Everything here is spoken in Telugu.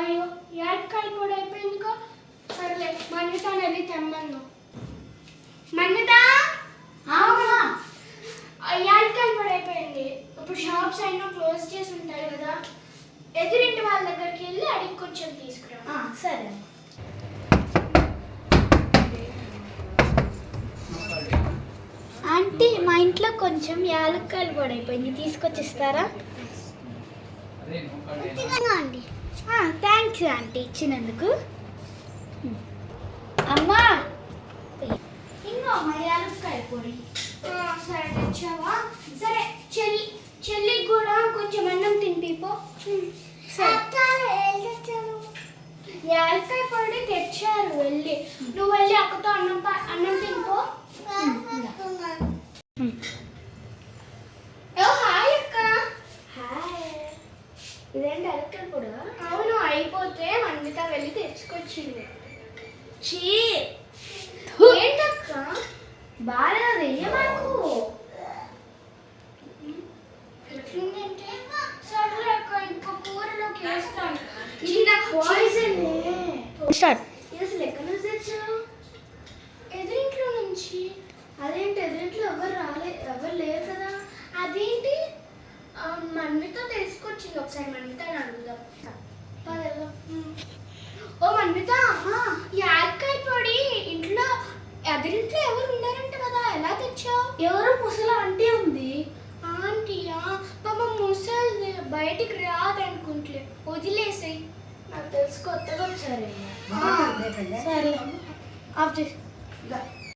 అయ్యో యాడ్కాయ కూడా అయిపోయిందిగా. సర్లే మన్నితాను వెళ్ళి తెమ్మను. మన్నితా యాడ్కాయ కూడా అయిపోయింది. ఇప్పుడు షాప్స్ అయినా క్లోజ్ చేసి ఉంటాయి కదా, ఎదురింటి వాళ్ళ దగ్గరికి వెళ్ళి అడిగి కొంచెం తీసుకురా. సరే. ఆంటీ మా ఇంట్లో కొంచెం యాలక్కాయలు పొడైపోయింది, తీసుకొచ్చిస్తారా? అండి థ్యాంక్స్ ఆంటీ ఇచ్చినందుకు. అమ్మా ఇంకో అమ్మా యాలక్కాయ పొడి. సరే తెచ్చావా? సరే చెల్లికి కూడా కొంచెం అన్నం తినిపిపో. యాలక్కాయ పొడి తెచ్చారు, వెళ్ళి నువ్వు వెళ్ళి అక్కతో అన్నం తినిపో. హాయ్ అక్క. హాయ్. ఇదేంటి యాలక్కాయ పొడి? అవును, అయిపోతే మన్నిత వెళ్ళి తెచ్చుకొచ్చింది. చీ ఏంటక్క? బాగా వెయ్య మాకు. ఎట్లుందంటే సరే అక్క, ఇంకో కూరలోకి వేస్తాను. చిన్న పాయిజన్. స్టార్ట్. ఇది అసలు ఎక్కడ నుంచి తెచ్చావు? ఎదురింట్లో నుంచి. అదేంటి ఎదురింట్లో ఎవరు లేరు కదా? అదేంటి మన్వితో తీసుకొచ్చింది. ఒకసారి మన్వితని అడుగుదాం. ఓ మన్విత, యాలక్కాయ పొడి ఇంట్లో ఎదురింట్లో ఎవరు ఉన్నారంట కదా, ఎలా తెచ్చావు? ఎవరో ముసలి ఆంటీ ఉంది. ఆంటీయా? పాపం ముసలి బయటికి రాదనుకుంటలే, వదిలేసాయి. నాకు తెలుసు కొత్తగా వచ్చారు. సరే ఆఫ్ చేసి